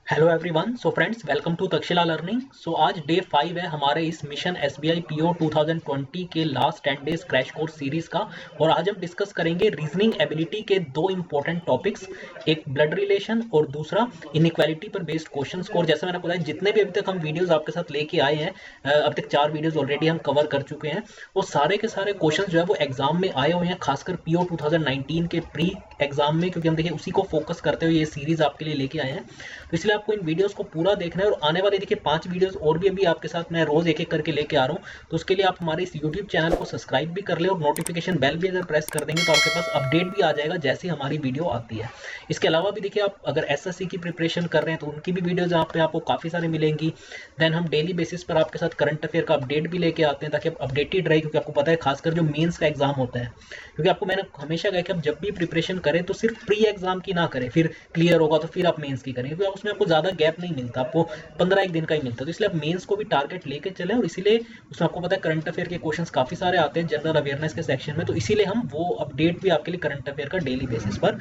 Hello everyone. So friends, welcome to Takshashila learning. So आज day 5 है हमारे इस मिशन एसबीआई पीओ 2020 के last 10 days crash course series का। और आज हम डिस्कस करेंगे रीजनिंग एबिलिटी के दो इंपॉर्टेंट टॉपिक्स, एक ब्लड रिलेशन और दूसरा इनइक्वालिटी पर बेस्ड क्वेश्चंस को। और जैसे मैंने बताया, जितने भी अभी तक हम वीडियोस आपके साथ लेके आए हैं, अभी तक 4 वीडियोस ऑलरेडी हम कवर कर चुके हैं। वो सारे के सारे क्वेश्चंस जो है वो एग्जाम में आए हुए हैं, खासकर पीओ 2019 के प्री एग्जाम में, क्योंकि हम देखिए उसी को फोकस करते हुए ये सीरीज आपके लिए लेके आए हैं। तो इसलिए आपको इन वीडियोस को पूरा देखना है। और आने वाले देखिए 5 वीडियोस और भी अभी आपके साथ मैं रोज एक एक करके लेके आ रहा हूँ। तो उसके लिए आप हमारे इस यूट्यूब चैनल को सब्सक्राइब भी कर ले और नोटिफिकेशन बेल भी अगर प्रेस कर देंगे तो आपके पास अपडेट भी आ जाएगा जैसे हमारी वीडियो आती है। इसके अलावा भी देखिए, आप अगर एसएससी की प्रिपरेशन कर रहे हैं तो उनकी भी वीडियोज यहाँ पे आपको काफी सारी मिलेंगी। देन हम डेली बेसिस पर आपके साथ करंट अफेयर का अपडेट भी लेके आते हैं ताकि आप अपडेटेड रहे, क्योंकि आपको पता है खासकर जो मेंस का एग्जाम होता है, क्योंकि आपको मैंने हमेशा कहा कि आप जब भी प्रिपरेशन करें तो सिर्फ प्री एग्जाम की ना करें, फिर क्लियर होगा तो फिर आप मेंस की करें, क्योंकि उसमें आपको ज्यादा गैप नहीं मिलता, आपको 15 एक दिन का ही मिलता है। तो इसलिए आप मेंस को भी टारगेट लेके चले। और इसीलिए उसमें आपको पता है करंट अफेयर के क्वेश्चंस काफी सारे आते हैं जनरल अवेयरनेस के सेक्शन में, तो इसीलिए हम वो अपडेट भी आपके लिए करंट अफेयर का डेली बेसिस पर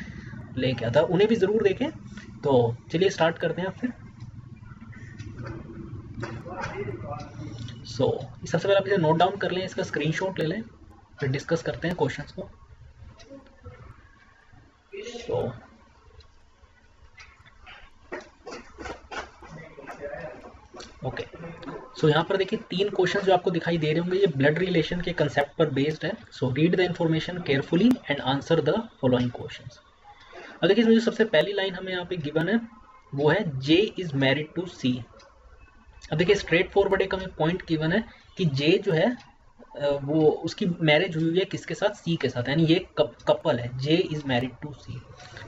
लेके आता है, उन्हें भी जरूर देखें। तो चलिए स्टार्ट करते हैं फिर। सबसे पहले आप इसे नोट डाउन कर लें, इसका स्क्रीनशॉट ले लें, फिर डिस्कस करते हैं क्वेश्चंस को। सो ओके, सो यहाँ पर देखिए 3 क्वेश्चन जो आपको दिखाई दे रहे होंगे, ये ब्लड रिलेशन के कंसेप्ट पर बेस्ड है। So read the information carefully and answer the following questions. अब देखिए, इसमें जो सबसे पहली लाइन हमें यहाँ पे गिवन है वो है जे इज मैरिड टू सी। अब देखिए स्ट्रेट फॉरवर्ड एक हमें पॉइंट गिवन है कि जे जो है वो उसकी मैरिज हुई है किसके साथ, सी के साथ, यानी ये कपल है, जे इज मैरिड टू सी।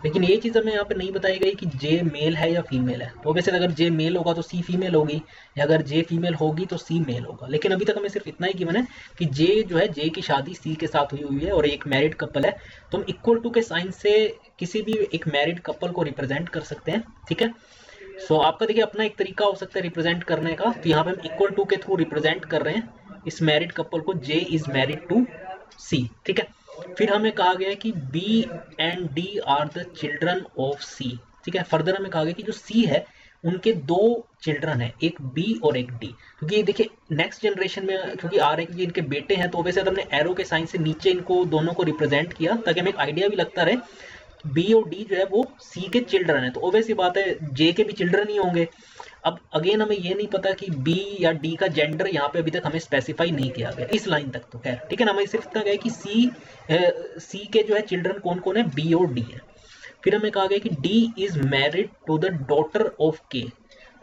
लेकिन ये चीज हमें यहाँ पे नहीं बताई गई कि जे मेल है या फीमेल है। तो वैसे अगर जे मेल होगा तो सी फीमेल होगी, या अगर जे फीमेल होगी तो सी मेल होगा। लेकिन अभी तक हमें सिर्फ इतना ही गिवन है कि जे जो है, जे की शादी सी के साथ हुई है और एक मैरिड कपल है। तो हम इक्वल टू के साइन से किसी भी एक मैरिड कपल को रिप्रेजेंट कर सकते हैं, ठीक है। आपका देखिए अपना एक तरीका हो सकता है रिप्रेजेंट करने का। तो यहाँ पे हम इक्वल टू के थ्रू रिप्रेजेंट कर रहे हैं इस मैरिड कपल को, J is married to C, ठीक है। फिर हमें कहा गया है कि B and D are the children of C, ठीक है। फर्दर हमें कहा गया कि जो सी है उनके 2 चिल्ड्रन है, एक बी और एक डी। क्योंकि देखिए नेक्स्ट जनरेशन में क्योंकि आ रहे हैं, क्योंकि इनके बेटे हैं, तो वैसे हमने एरो के साइन से नीचे इनको दोनों को रिप्रेजेंट किया ताकि हमें एक आइडिया भी लगता रहे बी और डी जो है वो सी के चिल्ड्रन है। तो ऑब्वियस सी बात है जे के भी चिल्ड्रन ही होंगे। अब अगेन हमें ये नहीं पता कि बी या डी का जेंडर यहाँ पे अभी तक हमें स्पेसिफाई नहीं किया गया इस लाइन तक, तो खैर ठीक है ना। हमें सिर्फ इतना गया कि सी के जो है चिल्ड्रन कौन कौन है, बी और डी है। फिर हमें कहा गया कि D is married to the daughter of K.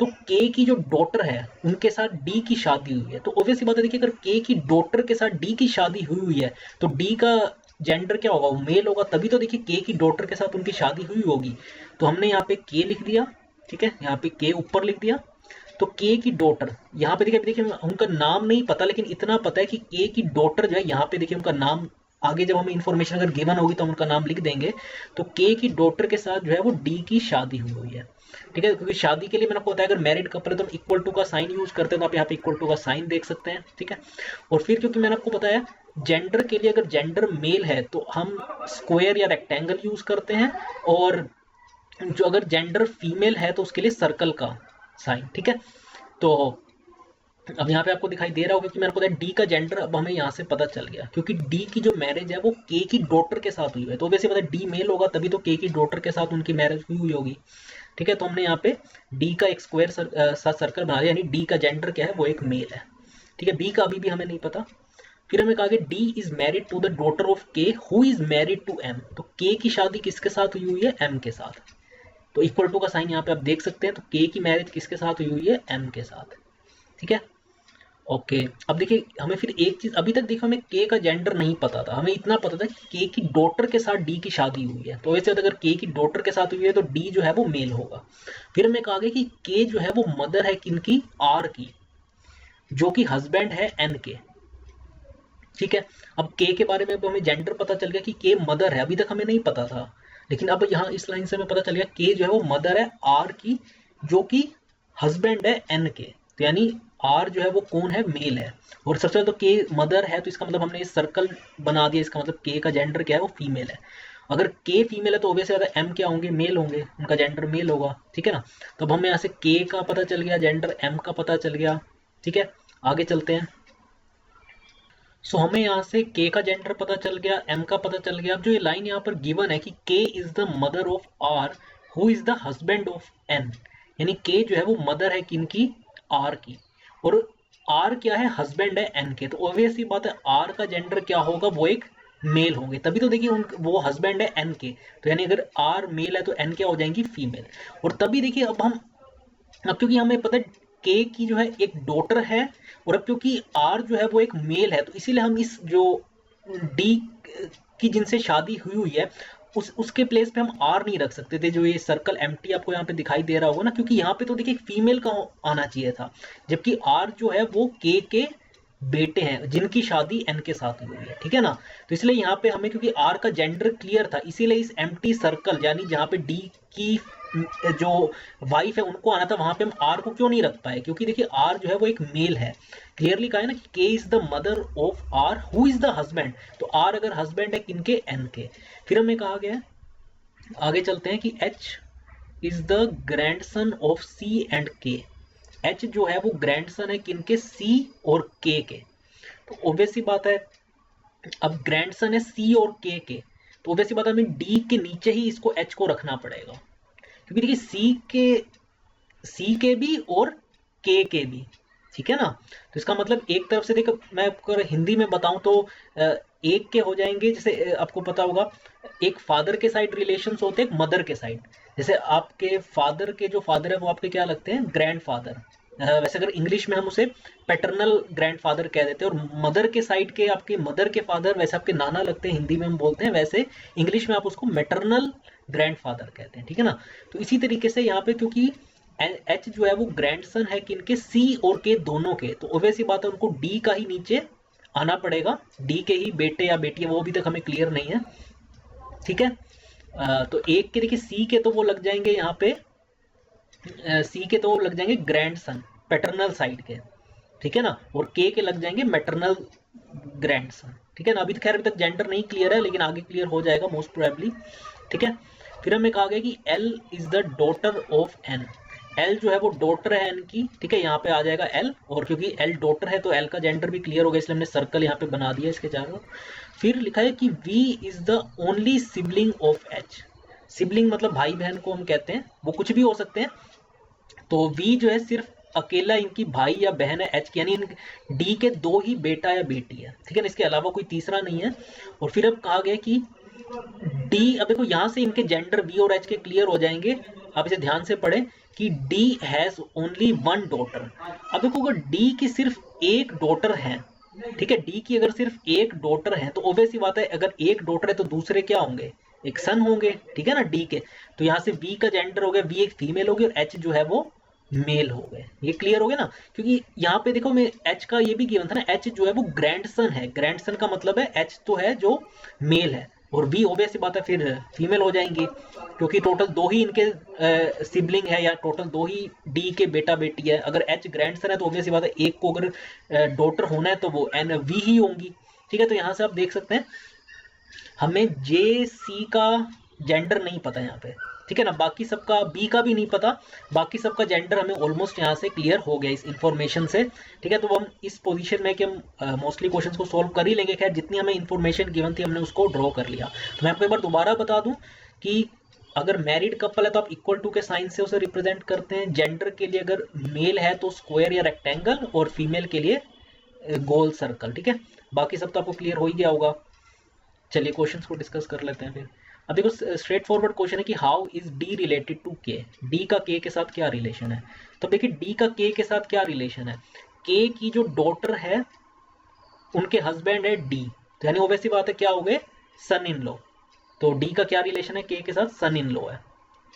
तो के की जो डॉटर है उनके साथ डी की शादी हुई है। तो ऑब्वियसली बात है, देखिए अगर के की डॉटर के साथ डी की शादी हुई है तो डी का जेंडर क्या होगा, वो मेल होगा, तभी तो देखिए के की डॉटर के साथ उनकी शादी हुई होगी। तो हमने यहाँ पे के लिख दिया, ठीक है, यहाँ पे के ऊपर लिख दिया। तो के की डॉटर यहाँ पे देखिए उनका नाम नहीं पता, लेकिन इतना पता है कि के की डॉटर जो है यहाँ पे देखिए उनका नाम, आगे जब हमें इन्फॉर्मेशन अगर गिवन होगी तो हम उनका नाम लिख देंगे। तो के की डॉटर के साथ जो है वो डी की शादी हुई है, ठीक है। क्योंकि शादी के लिए मैंने आपको बताया अगर मैरिड कपल है तो हम इक्वल टू का साइन यूज करते हैं, तो आप यहाँ पे इक्वल टू का साइन देख सकते हैं, ठीक है। और फिर क्योंकि मैंने आपको बताया जेंडर के लिए अगर जेंडर मेल है तो हम स्क्वायर या रेक्टेंगल यूज करते हैं, और जो अगर जेंडर फीमेल है तो उसके लिए सर्कल का साइन, ठीक है। तो अब यहाँ पे आपको दिखाई दे रहा होगा कि मैंने बताया डी का जेंडर अब हमें यहाँ से पता चल गया, क्योंकि डी की जो मैरिज है वो के की डॉटर के साथ हुई है। तो वैसे पता डी मेल होगा तभी तो के की डॉटर के साथ उनकी मैरिज हुई होगी, ठीक है। तो हमने यहाँ पे डी का एक स्क्वायर साथ सर्कल बना लिया, यानी डी का जेंडर क्या है, वो एक मेल है, ठीक है। बी का अभी भी हमें नहीं पता। फिर हमें कहा कि D is married to the daughter of K who is married to M. तो के की शादी किसके साथ हुई है, एम के साथ। तो इक्वल टू का साइन यहाँ पे आप देख सकते हैं। तो के की मैरिज किसके साथ हुई है, एम के साथ, ठीक है। ओके, अब देखिए हमें फिर एक चीज, अभी तक देखो हमें के का जेंडर नहीं पता था, हमें इतना पता था कि के की डॉटर के साथ डी की शादी हुई है। तो वैसे अगर के की डॉटर के साथ हुई है तो डी जो है वो मेल होगा। फिर हमें कहा गया कि के जो है वो मदर है किनकी, आर की, जो कि हस्बैंड है एन के, ठीक है। अब के बारे में हमें जेंडर पता चल गया कि के मदर है, अभी तक हमें नहीं पता था, लेकिन अब यहाँ इस लाइन से हमें पता चल गया के जो है वो मदर है आर की, जो कि हस्बैंड है एन के। तो यानी आर जो है वो कौन है, मेल है। और सबसे तो के मदर है, तो इसका मतलब हमने इस सर्कल बना दिया, इसका मतलब के का जेंडर क्या है, वो फीमेल है। अगर के फीमेल है तो ऑब्वियसली बात है एम क्या होंगे, मेल होंगे, उनका जेंडर मेल होगा, ठीक है ना। तो अब हमें यहाँ से के का पता चल गया, जेंडर एम का पता चल गया, ठीक है। आगे चलते हैं। सो हमें यहाँ से के का जेंडर पता चल गया, एम का पता चल गया। अब जो ये लाइन यहाँ पर गिवन है कि K is the mother of R who is the husband of N, यानी के जो है वो मदर है किनकी, आर की, और आर क्या है, हस्बैंड है एन के। तो ऑब्वियस सी बात है आर का जेंडर क्या होगा, वो एक मेल होंगे, तभी तो देखिए वो हस्बैंड है एन के, तो यानी अगर आर मेल है तो एन क्या हो जाएंगी, फीमेल। और तभी देखिए अब क्योंकि हमें पता है के की जो है एक डॉटर है, और अब क्योंकि आर जो है वो एक मेल है, तो इसीलिए हम इस जो डी की जिनसे शादी हुई हुई है उसके प्लेस पे हम आर नहीं रख सकते थे। जो ये सर्कल एम्प्टी आपको यहाँ पे दिखाई दे रहा होगा ना, क्योंकि यहाँ पे तो देखिए फीमेल का आना चाहिए था, जबकि आर जो है वो के बेटे हैं जिनकी शादी एन के साथ हुई है, ठीक है ना। तो इसलिए यहाँ पे हमें, क्योंकि आर का जेंडर क्लियर था, इसीलिए इस एम्प्टी सर्कल यानी जहाँ पे डी की जो वाइफ है उनको आना था, वहां पे हम आर को क्यों नहीं रख पाए, क्योंकि देखिए आर जो है वो एक मेल है, क्लियरली कहा है ना कि K is the mother of R who is the husband, तो आर अगर हस्बैंड है किनके, एन के। फिर हमें कहा गया है, आगे चलते हैं कि H is the grandson of C and K, H जो है वो ग्रैंडसन है किनके, सी और के। तो ऑब्वियस सी बात है अब ग्रैंडसन है सी और के, तो ऑब्वियस सी बात है हमें डी के नीचे ही इसको एच को रखना पड़ेगा, क्योंकि देखिए सी के भी और के भी, ठीक है ना। तो इसका मतलब एक तरफ से देखो, मैं अगर हिंदी में बताऊं तो एक के हो जाएंगे, जैसे आपको पता होगा एक फादर के साइड रिलेशंस होते हैं, एक मदर के साइड। जैसे आपके फादर के जो फादर है वो आपके क्या लगते हैं, ग्रैंड फादर। वैसे अगर इंग्लिश में हम उसे पैटर्नल ग्रैंडफादर कह देते हैं, और मदर के साइड के आपके मदर के फादर वैसे आपके नाना लगते हैं, हिंदी में हम बोलते हैं, वैसे इंग्लिश में आप उसको मैटरनल ग्रैंडफादर कहते हैं, ठीक है ना। तो इसी तरीके से यहाँ पे क्योंकि एच जो है वो ग्रैंडसन है किनके, सी और के दोनों के, तो ऑब्वियस ही बात है उनको डी का ही नीचे आना पड़ेगा, डी के ही बेटे या बेटी है, वो अभी तक हमें क्लियर नहीं है, ठीक है। तो एक के देखिए सी के तो वो लग जाएंगे यहाँ पे, सी के तो लग जाएंगे ग्रैंडसन पैटर्नल साइड के, ठीक है ना, और के लग जाएंगे मैटरनल ग्रैंडसन, ठीक है ना। अभी तो खैर अभी तक जेंडर नहीं क्लियर है, लेकिन आगे क्लियर हो जाएगा मोस्ट प्रोबेबली, ठीक है। फिर हमें कहा गया कि L is the daughter of N, L जो है वो डॉटर है एन की, ठीक है, यहाँ पे आ जाएगा एल, और क्योंकि एल डॉटर है तो एल का जेंडर भी क्लियर हो गया, इसलिए हमने सर्कल यहाँ पे बना दिया इसके चारों। फिर लिखा है कि V is the only sibling of H, sibling मतलब भाई बहन को हम कहते हैं, वो कुछ भी हो सकते हैं, तो वी जो है सिर्फ अकेला इनकी भाई या बहन है एच की, यानी डी के दो ही बेटा या बेटी है, ठीक है ना, इसके अलावा कोई तीसरा नहीं है। और फिर अब कहा गया कि डी, अब देखो यहाँ से इनके जेंडर वी और एच के क्लियर हो जाएंगे, आप इसे ध्यान से पढ़ें कि D has only one daughter. अब देखो अगर डी की सिर्फ एक डॉटर है, ठीक है, डी की अगर सिर्फ एक डॉटर है, तो ऑब्वियस ही बात है अगर एक डॉटर है तो दूसरे क्या होंगे, एक सन होंगे, ठीक है ना, डी के। तो यहाँ से वी का जेंडर हो गया, वी एक फीमेल होगी और एच जो है वो मेल हो गए, ये क्लियर हो गया ना। क्योंकि यहाँ पे देखो मैं एच का ये भी गिवन था ना, एच जो है वो ग्रैंडसन है, ग्रैंडसन का मतलब है एच तो है जो मेल है, और वी ऑब्वियस बात है फिर फीमेल हो जाएंगी, क्योंकि टोटल दो ही इनके सिबलिंग है, या टोटल दो ही डी के बेटा बेटी है। अगर एच ग्रैंडसन है तो ऑब्वियस बात है एक को अगर डॉटर होना है तो वो एन वी ही होंगी, ठीक है। तो यहाँ से आप देख सकते हैं हमें जे सी का जेंडर नहीं पता यहाँ पे, ठीक है ना, बाकी सबका बी का भी नहीं पता, बाकी सबका जेंडर हमें ऑलमोस्ट यहाँ से क्लियर हो गया इस इंफॉर्मेशन से, ठीक है। तो हम इस पोजीशन में कि हम मोस्टली क्वेश्चंस को सॉल्व कर ही लेंगे, खैर जितनी हमें इंफॉर्मेशन गिवन थी हमने उसको ड्रॉ कर लिया। तो मैं आपको एक बार दोबारा बता दूं कि अगर मैरिड कपल है तो आप इक्वल टू के साइन से उसे रिप्रेजेंट करते हैं, जेंडर के लिए अगर मेल है तो स्क्वायर या रेक्टेंगल, और फीमेल के लिए गोल सर्कल, ठीक है। बाकी सब तो आपको क्लियर हो ही गया होगा। चलिए क्वेश्चंस को डिस्कस कर लेते हैं फिर। अब देखो स्ट्रेट फॉरवर्ड क्वेश्चन है कि how is D related to K, D का के साथ क्या रिलेशन है। तो देखिए डी का के साथ क्या रिलेशन है, के की जो डॉटर है उनके हस्बैंड है डी, तो यानी ऑब्वियसली बात है क्या हो गए, सन इन लॉ। तो डी का क्या रिलेशन है, के साथ सन इन लॉ है।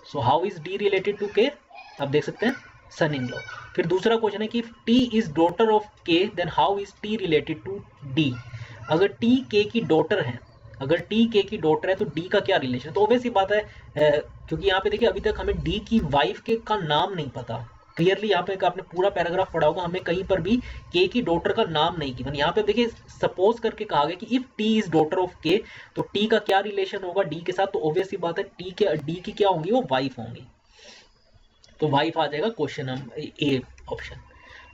So how is D related to K, आप देख सकते हैं सन इन लॉ। फिर दूसरा क्वेश्चन है कि T is daughter of K then how is T related to D. अगर टी के की डॉटर है, अगर टी के की डॉटर है तो डी का क्या रिलेशन, तो ऑब्वियस ही बात है क्योंकि यहाँ पे देखिए अभी तक हमें डी की वाइफ के का नाम नहीं पता, क्लियरली यहाँ पे आपने पूरा पैराग्राफ पढ़ा होगा, हमें कहीं पर भी के की डॉटर का नाम नहीं गिवन। यहाँ पे देखिए सपोज करके कहा गया कि if T is daughter of K, तो टी का क्या रिलेशन होगा डी के साथ, तो ऑब्वियस सी बात है डी की क्या होंगी, वो वाइफ होंगी, तो वाइफ आ जाएगा क्वेश्चन नंबर ए ऑप्शन।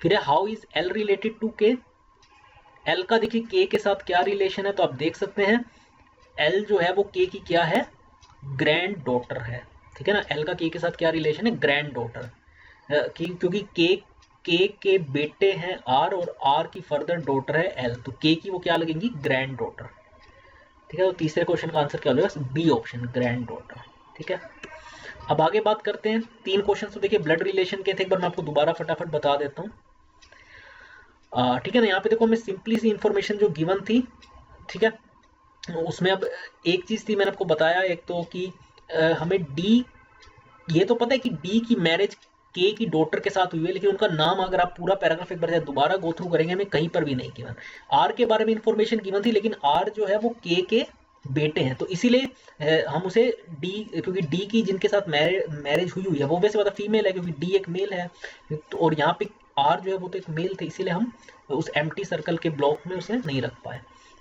फिर है how is L related to K, L का देखिए के के साथ क्या रिलेशन है, तो आप देख सकते हैं एल जो है वो के की क्या है, ग्रैंड डॉटर है, ठीक है ना। एल का के साथ क्या रिलेशन है, ग्रैंड डॉटर, क्योंकि के बेटे हैं आर और आर की फर्दर डॉटर है एल, तो के की वो क्या लगेंगी, ग्रैंड डॉटर, ठीक है। तो तीसरे क्वेश्चन का आंसर क्या हो जाएगा, बी ऑप्शन, ग्रैंड डॉटर, ठीक है। अब आगे बात करते हैं, 3 क्वेश्चन तो देखिए ब्लड रिलेशन के थे, एक बार मैं आपको दोबारा फटाफट बता देता हूँ, ठीक है ना। यहाँ पे देखो हमें सिंपली सी इंफॉर्मेशन जो गिवन थी, ठीक है, उसमें अब एक चीज थी मैंने आपको बताया, एक तो कि हमें डी, ये तो पता है कि डी की मैरिज के की डॉटर के साथ हुई है, लेकिन उनका नाम अगर आप पूरा पैराग्राफ एक बार दोबारा गो थ्रू करेंगे हमें कहीं पर भी नहीं गिवन। आर के बारे में इंफॉर्मेशन गिवन थी, लेकिन आर जो है वो के बेटे हैं, तो इसीलिए हम उसे डी, क्योंकि डी की जिनके साथ मैरिज हुई है वो वैसे बात फीमेल है, क्योंकि डी एक मेल है, तो और यहाँ पे आर जो है वो तो एक मेल थे, इसीलिए हम उस एम्प्टी सर्कल के ब्लॉक में उसे नहीं रख पाए,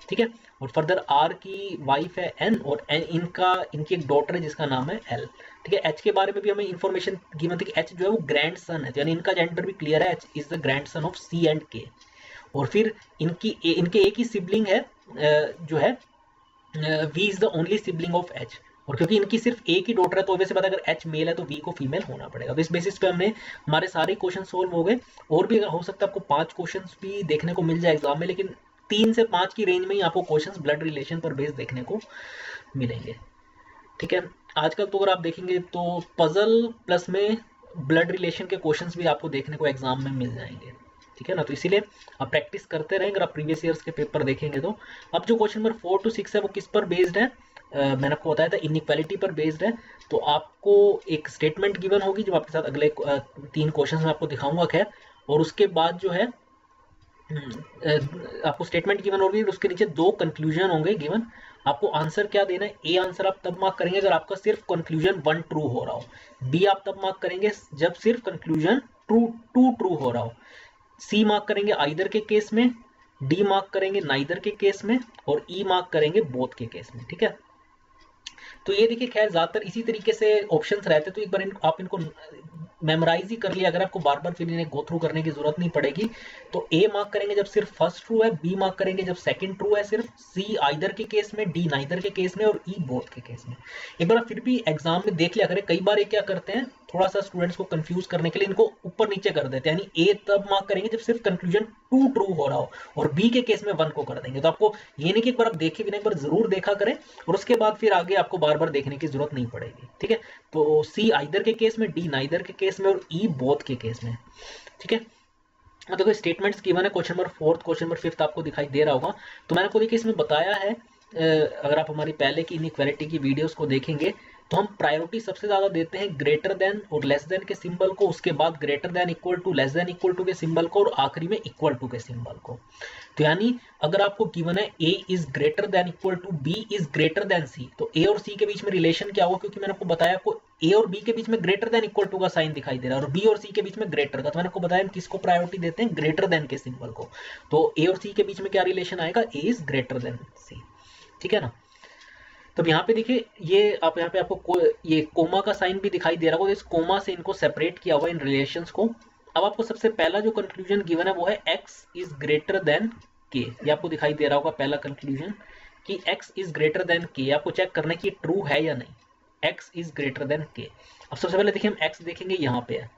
ठीक है। और फर्दर आर की वाइफ है एन, और एन इनकी एक डॉटर है जिसका नाम है एल, ठीक है। एच के बारे में भी हमें इंफॉर्मेशन गिवन थी कि एच जो है वो ग्रैंड सन है, यानी इनका जेंडर भी क्लियर है, H is the grandson of C and K. और फिर इनके एक ही सिबलिंग है जो है V is the only sibling of H, और क्योंकि इनकी सिर्फ एक ही डॉटर है तो वैसे पता अगर एच मेल है तो वी को फीमेल होना पड़ेगा। तो इस बेसिस पे हमने हमारे सारे क्वेश्चन सोल्व हो गए, और भी हो सकता है आपको 5 क्वेश्चन भी देखने को मिल जाए एग्जाम में, लेकिन 3 से 5 की रेंज में ही आपको क्वेश्चंस ब्लड रिलेशन पर बेस देखने को मिलेंगे, ठीक है। आजकल तो अगर आप देखेंगे तो पजल प्लस में ब्लड रिलेशन के क्वेश्चंस भी आपको देखने को एग्जाम में मिल जाएंगे, ठीक है ना। तो इसीलिए आप प्रैक्टिस करते रहें, अगर आप प्रीवियस ईयर्स के पेपर देखेंगे तो। अब जो क्वेश्चन नंबर 4 to 6 है वो किस पर बेस्ड है, मैंने आपको बताया था इनइक्वालिटी पर बेस्ड है। तो आपको एक स्टेटमेंट गिवन होगी जो आपके साथ अगले 3 क्वेश्चन में आपको दिखाऊंगा, खैर, और उसके बाद जो है आपको स्टेटमेंट गिवन होगी, उसके नीचे 2 कंक्लूजन होंगे गिवन। आपको आंसर क्या देना है, ए आंसर आप तब मार्क करेंगे अगर आपका सिर्फ कंक्लूजन 1 ट्रू हो रहा हो, बी आप तब मार्क करेंगे जब सिर्फ कंक्लूजन 2 ट्रू हो रहा हो, सी मार्क करेंगे आइदर के केस में, डी मार्क करेंगे नाइदर के केस में, और ई मार्क करेंगे बोथ के केस में, ठीक है। तो ये देखिए खैर ज्यादातर इसी तरीके से ऑप्शंस रहते, तो एक बार आप इनको मेमोराइज ही कर लिया, अगर आपको बार बार फिर इन्हें गो थ्रू करने की जरूरत नहीं पड़ेगी। तो ए मार्क करेंगे जब सिर्फ फर्स्ट ट्रू है, बी मार्क करेंगे जब सेकंड ट्रू है सिर्फ, सी आइदर के केस में, डी नाइदर के केस में, और ई बोथ के केस में। एक बार फिर भी एग्जाम में देख लिया करें, कई बार ये क्या करते हैं थोड़ा सा स्टूडेंट्स को कंफ्यूज करने के लिए इनको ऊपर नीचे कर देते हैं, यानी ए तब मार्क करेंगे जब सिर्फ कंक्लूजन 2 ट्रू हो रहा हो, और बी के केस में 1 को कर देंगे। तो आपको ये नहीं कि एक बार आप देखे बिना एक बार जरूर देखा करें, और उसके बाद फिर आगे आपको बार बार देखने की जरूरत नहीं पड़ेगी, ठीक है। तो सी आइदर के केस में, डी नाइदर के केस में, और ई बोथ के केस में, ठीक है। देखो स्टेटमेंट्स गिवन है, क्वेश्चन नंबर 4, क्वेश्चन नंबर 5 आपको दिखाई दे रहा होगा। तो मैंने आपको देखिए इसमें बताया है, अगर आप हमारी पहले की इनइक्वालिटी की वीडियोस को देखेंगे तो हम प्रायोरिटी सबसे ज्यादा देते हैं ग्रेटर देन और लेस देन के सिंबल को, उसके बाद greater than equal to, less than equal to के सिंबल को, और आखिरी में इक्वल टू के सिंबल को। तो यानी अगर आपको गिवन है A is greater than equal to B is greater than C, तो ए और सी के बीच में रिलेशन क्या हुआ, क्योंकि मैंने आपको बताया आपको ए और बी के बीच में ग्रेटर देन इक्वल टू का साइन दिखाई दे रहा है, और बी और सी के बीच में ग्रेटर का, तो मैंने आपको बताया हम किसको प्रायोरिटी देते हैं, ग्रेटर देन के सिंबल को। तो ए और सी के बीच में क्या रिलेशन आएगा, ए इज ग्रेटर देन सी, ठीक है ना। तो यहाँ पे देखिए ये आप यहाँ पे आपको ये कोमा का साइन भी दिखाई दे रहा होगा, इस कोमा से इनको सेपरेट किया हुआ इन रिलेशंस को। अब आपको सबसे पहला जो कंक्लूजन गिवन है वो है x is greater then k, ये आपको दिखाई दे रहा होगा पहला कंक्लूजन कि x is greater then k। आपको चेक करना है कि ट्रू है या नहीं, x is greater then k। अब सबसे पहले देखिए हम x देखेंगे यहाँ पे है,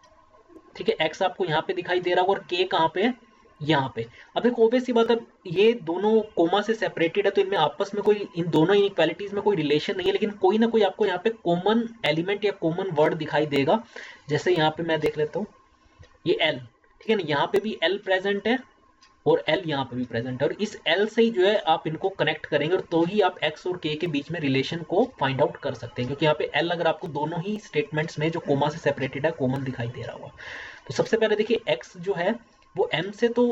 ठीक है, x आपको यहाँ पे दिखाई दे रहा होगा, और k कहाँ पे है, यहाँ पे। अब एक ऑब्वियस सी बात है, ये दोनों कोमा से सेपरेटेड है, तो इनमें आपस में कोई, इन दोनों इनइक्वालिटीज में कोई रिलेशन नहीं है, लेकिन कोई ना कोई आपको यहाँ पे कॉमन एलिमेंट या कॉमन वर्ड दिखाई देगा। जैसे यहाँ पे मैं देख लेता हूँ ये L, ठीक है ना, यहाँ पे भी L प्रेजेंट है और L यहाँ पे भी प्रेजेंट है, और इस L से ही जो है आप इनको कनेक्ट करेंगे, और तो ही आप x और k के बीच में रिलेशन को फाइंड आउट कर सकते हैं, क्योंकि यहाँ पे L अगर आपको दोनों ही स्टेटमेंट्स में जो कोमा से सेपरेटेड है कॉमन दिखाई दे रहा होगा। तो सबसे पहले देखिए x जो है वो m से तो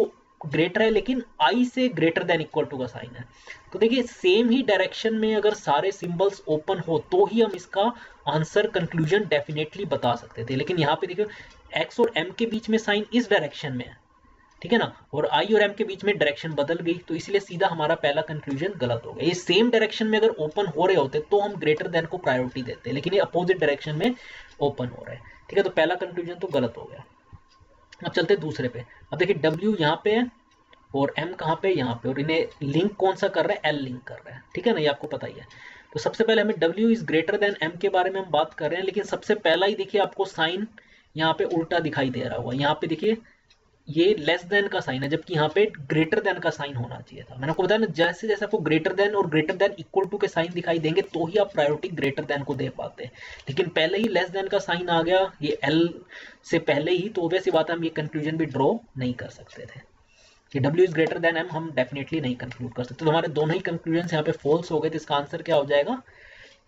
ग्रेटर है लेकिन आई से ग्रेटर देन इक्वल टू का साइन है। तो देखिए सेम ही डायरेक्शन में अगर सारे सिंबल्स ओपन हो तो ही हम इसका आंसर कंक्लूजन डेफिनेटली बता सकते थे, लेकिन यहाँ पे देखिए एक्स और एम के बीच में साइन इस डायरेक्शन में है, ठीक है ना, और आई और एम के बीच में डायरेक्शन बदल गई, तो इसलिए सीधा हमारा पहला कंक्लूजन गलत हो गया। ये सेम डायरेक्शन में अगर ओपन हो रहे होते तो हम ग्रेटर देन को प्रायोरिटी देते, लेकिन ये अपोजिट डायरेक्शन में ओपन हो रहा है, ठीक है, तो पहला कंक्लूजन तो गलत हो गया। अब चलते हैं दूसरे पे। अब देखिए W यहाँ पे है और M कहाँ पे, यहाँ पे, और इन्हें लिंक कौन सा कर रहा है, L लिंक कर रहा है, ठीक है ना, ये आपको पता ही है। तो सबसे पहले हमें W is greater then M के बारे में हम बात कर रहे हैं, लेकिन सबसे पहला ही देखिए आपको साइन यहाँ पे उल्टा दिखाई दे रहा होगा। यहाँ पे देखिए ये लेस देन का साइन है, जबकि यहाँ पे ग्रेटर देन का साइन होना चाहिए था। मैंने आपको बताया ना, जैसे जैसे आपको ग्रेटर देन और ग्रेटर देन इक्वल टू के साइन दिखाई देंगे तो ही आप प्रायोरिटी ग्रेटर देन को दे पाते हैं, लेकिन पहले ही लेस देन का साइन आ गया ये L से पहले ही, तो ऑब्वियस सी बात है हम ये कंक्लूजन भी ड्रॉ नहीं कर सकते थे कि W is greater then M, हम डेफिनेटली नहीं कंक्लूड कर सकते। तो हमारे दोनों ही कंक्लूजन यहाँ पे फॉल्स हो गए, तो इसका आंसर क्या हो जाएगा,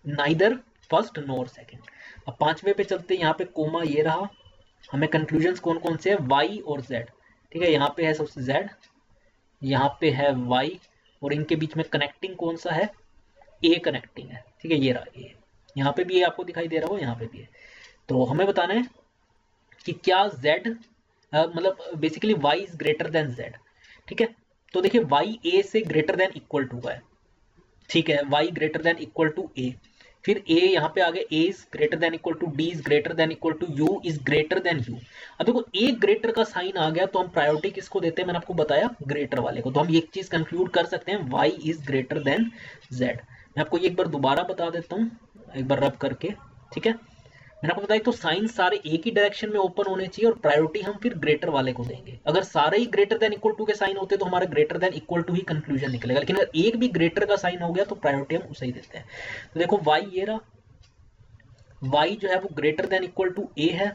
नाइदर फर्स्ट नोर सेकेंड। अब पांचवे पे चलते हैं, यहाँ पे कोमा ये रहा, हमें कंक्लूजन कौन कौन से है, Y और Z, ठीक है, यहाँ पे है सबसे Z, यहाँ पे है Y, और इनके बीच में कनेक्टिंग कौन सा है, A कनेक्टिंग है, ठीक है, ये रहा A, यहाँ पे भी ये आपको दिखाई दे रहा हो, यहाँ पे भी है। तो हमें बताना है कि क्या Z मतलब basically Y is greater than Z, ठीक है। तो देखिए Y A से ग्रेटर देन इक्वल टू का है, ठीक है, Y greater than equal to A, फिर A यहाँ पे आ गया A is greater than equal to, D is greater than equal to, U is greater than U। अब देखो A ग्रेटर का साइन आ गया तो हम प्रायोरिटी किसको देते हैं, मैंने आपको बताया ग्रेटर वाले को। तो हम एक चीज कंक्लूड कर सकते हैं, Y is greater than Z। मैं आपको ये एक बार दोबारा बता देता हूँ, एक बार रब करके, ठीक है। मैंने आपको बताया तो साइन सारे एक ही डायरेक्शन में ओपन होने चाहिए और प्रायोरिटी हम फिर ग्रेटर वाले को देंगे। अगर सारे ही ग्रेटर देन इक्वल टू के साइन होते तो हमारा ग्रेटर देन इक्वल टू ही कंक्लूजन निकलेगा, लेकिन अगर एक भी ग्रेटर का साइन हो गया तो प्रायोरिटी हम उसे ही देते हैं। तो देखो Y ये रहा, Y जो है वो greater than equal to A है,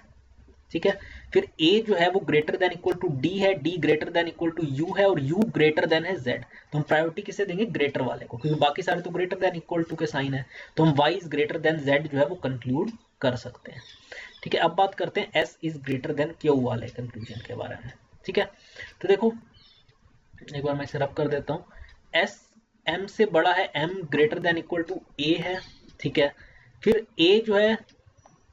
ठीक है, फिर A जो है वो greater than equal to D है, D greater than equal to U है, और U ग्रेटर देन है Z। तो हम प्रायोरिटी किसे देंगे, ग्रेटर वाले को, क्योंकि बाकी सारे तो ग्रेटर देन इक्वल टू के साइन है, तो हम Y is greater than Z जो है वो कंक्लूड कर सकते हैं, ठीक है। अब बात करते हैं S is greater than Q वाले कंक्लूजन के बारे में, ठीक है। तो देखो एक बार मैं इसे रब कर देता हूँ, S M से बड़ा है, M greater than equal to A है, ठीक है, फिर A जो है,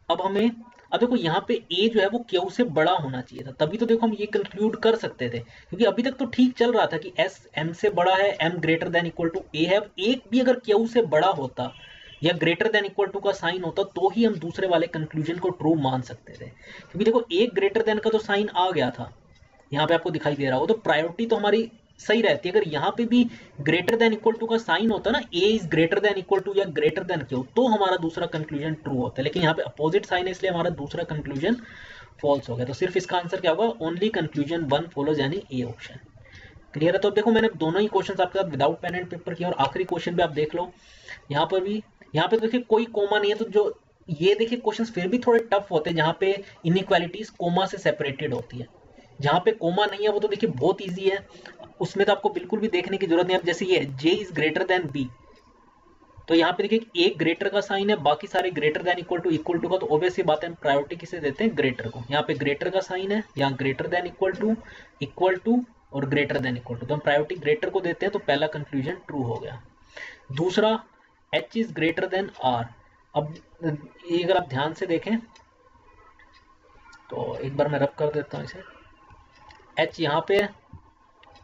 अब देखो यहाँ पे A जो है वो Q से बड़ा होना चाहिए था, तभी तो देखो हम ये कंक्लूड कर सकते थे, क्योंकि अभी तक तो ठीक चल रहा था कि S M से बड़ा है, M greater than equal to A है। अब एक भी अगर Q से बड़ा होता या ग्रेटर देन इक्वल टू का साइन होता तो ही हम दूसरे वाले कंक्लूजन को ट्रू मान सकते थे, क्योंकि देखो एक ग्रेटर देन का तो साइन आ गया था, यहाँ पे आपको दिखाई दे रहा हो, तो प्रायोरिटी तो हमारी सही रहती है। अगर यहाँ पे भी ग्रेटर देन इक्वल टू का साइन होता ना, A is greater than equal to या ग्रेटर देन Q, तो हमारा दूसरा कंक्लूजन ट्रू होता है, लेकिन यहाँ पे अपोजिट साइन है इसलिए हमारा दूसरा कंक्लूजन फॉल्स हो गया। तो सिर्फ इसका आंसर क्या होगा, ओनली कंक्लूजन वन फॉलोज, यानी A ऑप्शन। क्लियर है। तो अब देखो मैंने दोनों ही क्वेश्चन आपके साथ विदाउट पेन एंड पेपर किया, और आखिरी क्वेश्चन भी आप देख लो, यहाँ पर भी, यहाँ पे देखिए कोई कोमा नहीं है, तो जो ये देखिए क्वेश्चंस फिर भी थोड़े टफ होते हैं जहाँ पे इनइक्वालिटीज कोमा से सेपरेटेड होती है। जहाँ पे कोमा नहीं है वो तो देखिए बहुत इजी है, उसमें तो आपको बिल्कुल भी देखने की जरूरत नहीं है। अब जैसे ये J is greater then B, तो यहाँ पे देखिए एक ग्रेटर का साइन है, बाकी सारे ग्रेटर देन इक्वल टू का, तो ऑब्वियस ही बात है हम प्रायोरिटी किसे देते हैं, ग्रेटर को। यहाँ पे ग्रेटर का साइन है, यहाँ ग्रेटर देन इक्वल टू और ग्रेटर देन इक्वल टू, तो हम प्रायोरिटी ग्रेटर को देते हैं, तो पहला कंक्लूजन ट्रू हो गया। दूसरा H is greater then R। अब ये अगर आप ध्यान से देखें तो एक बार मैं रब कर देता हूँ इसे, H यहाँ पे है,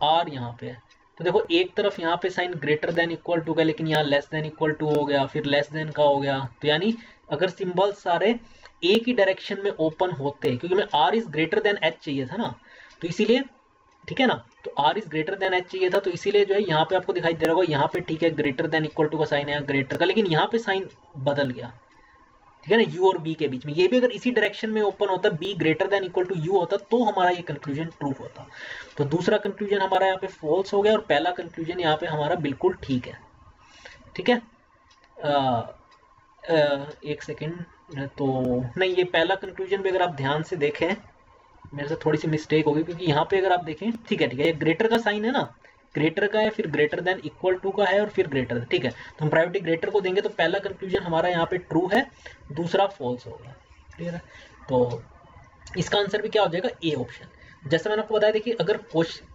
R यहाँ पे है, तो देखो एक तरफ यहाँ पे sign greater than equal to का, लेकिन यहाँ लेस देन इक्वल टू हो गया, फिर लेस देन का हो गया, तो यानी अगर सिंबल सारे एक ही डायरेक्शन में ओपन होते, क्योंकि हमें R is greater then H चाहिए था ना, तो इसीलिए, ठीक है ना, तो R is greater then H चाहिए था, तो इसीलिए जो है यहाँ पे आपको दिखाई दे रहा होगा, यहाँ पे ठीक है ग्रेटर देन इक्वल टू का साइन है ग्रेटर का, लेकिन यहाँ पे साइन बदल गया, ठीक है ना, U और B के बीच में। ये भी अगर इसी डायरेक्शन में ओपन होता, B greater than equal to U होता, तो हमारा ये कंक्लूजन ट्रू होता। तो दूसरा कंक्लूजन हमारा यहाँ पे फॉल्स हो गया, और पहला कंक्लूजन यहाँ पे हमारा बिल्कुल ठीक है, ठीक है। एक सेकेंड, तो नहीं, ये पहला कंक्लूजन भी अगर आप ध्यान से देखें, मेरे से थोड़ी सी मिस्टेक होगी, क्योंकि यहाँ पे अगर आप देखें, ठीक है, ये ग्रेटर का साइन है ना, ग्रेटर का है, फिर ग्रेटर देन इक्वल टू का है, और फिर ग्रेटर, ठीक है, तो हम प्रायोरिटी ग्रेटर को देंगे, तो पहला कंक्लूजन हमारा यहाँ पे ट्रू है, दूसरा फॉल्स हो गया। क्लियर है। तो इसका आंसर भी क्या हो जाएगा, A ऑप्शन। जैसे मैंने आपको बताया, देखिए अगर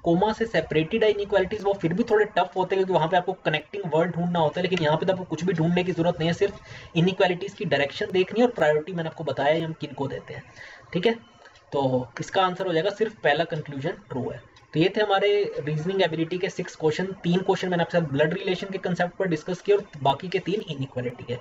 कोमा से सेपरेटेड है इनइक्वालिटीज, वो फिर भी थोड़े टफ होते हैं, क्योंकि वहां पे आपको कनेक्टिंग वर्ड ढूंढना होता है, लेकिन यहाँ पे तो आपको कुछ भी ढूंढने की जरूरत नहीं है, सिर्फ इनइक्वालिटीज की डायरेक्शन देखनी है और प्रायोरिटी मैंने आपको बताया है हम किन को देते हैं। ठीक है, तो इसका आंसर हो जाएगा सिर्फ पहला कंक्लूजन ट्रू है। तो ये थे हमारे रीजनिंग एबिलिटी के 6 क्वेश्चन। 3 क्वेश्चन मैंने आपके साथ ब्लड रिलेशन के कंसेप्ट पर डिस्कस किए और बाकी के 3 इनइक्वालिटी के।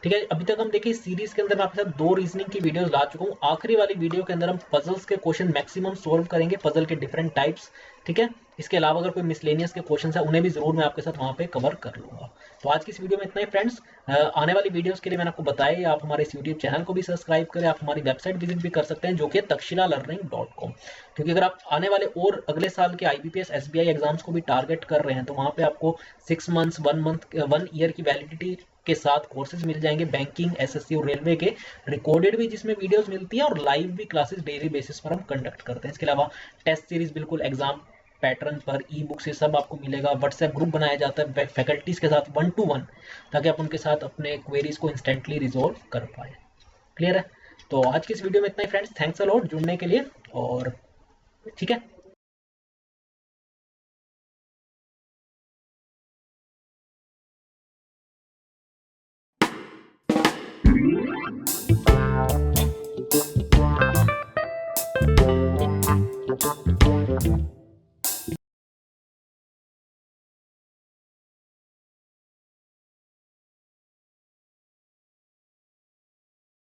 ठीक है, अभी तक हम देखिए सीरीज के अंदर मैं आपके साथ 2 रीजनिंग की वीडियोस ला चुका हूँ। आखिरी वाली वीडियो के अंदर हम पजल्स के क्वेश्चन मैक्सिमम सोल्व करेंगे, पजल के डिफरेंट टाइप्स। ठीक है, इसके अलावा अगर कोई मिसलेनियस के क्वेश्चन है उन्हें भी जरूर मैं आपके साथ वहां पे कवर कर लूंगा। तो आज की इस वीडियो में इतना ही फ्रेंड्स। आने वाली वीडियोस के लिए मैंने आपको बताया, आप हमारे इस यूट्यूब चैनल को भी सब्सक्राइब करें, आप हमारी वेबसाइट विजिट भी कर सकते हैं जो कि है takshilalearning.com। क्योंकि अगर आप आने वाले और अगले साल के IBPS SBI एग्जाम्स को भी टारगेट कर रहे हैं तो वहां पे आपको 6 मंथ्स 1 ईयर की वैलिडिटी के साथ कोर्सेज मिल जाएंगे, बैंकिंग, SSC और रेलवे के, रिकॉर्डेड भी जिसमें वीडियोस मिलती हैं और लाइव भी क्लासेस डेली बेसिस पर हम कंडक्ट करते हैं। इसके अलावा टेस्ट सीरीज बिल्कुल एग्जाम पैटर्न पर, ई बुक से सब आपको मिलेगा। व्हाट्सएप ग्रुप बनाया जाता है फैकल्टीज के साथ 1 to 1, ताकि आप उनके साथ अपने क्वेरीज को इंस्टेंटली रिजोल्व कर पाए। क्लियर है? तो आज की इस वीडियो में इतना ही फ्रेंड्स, थैंक्स अ लॉट जुड़ने के लिए। और ठीक है।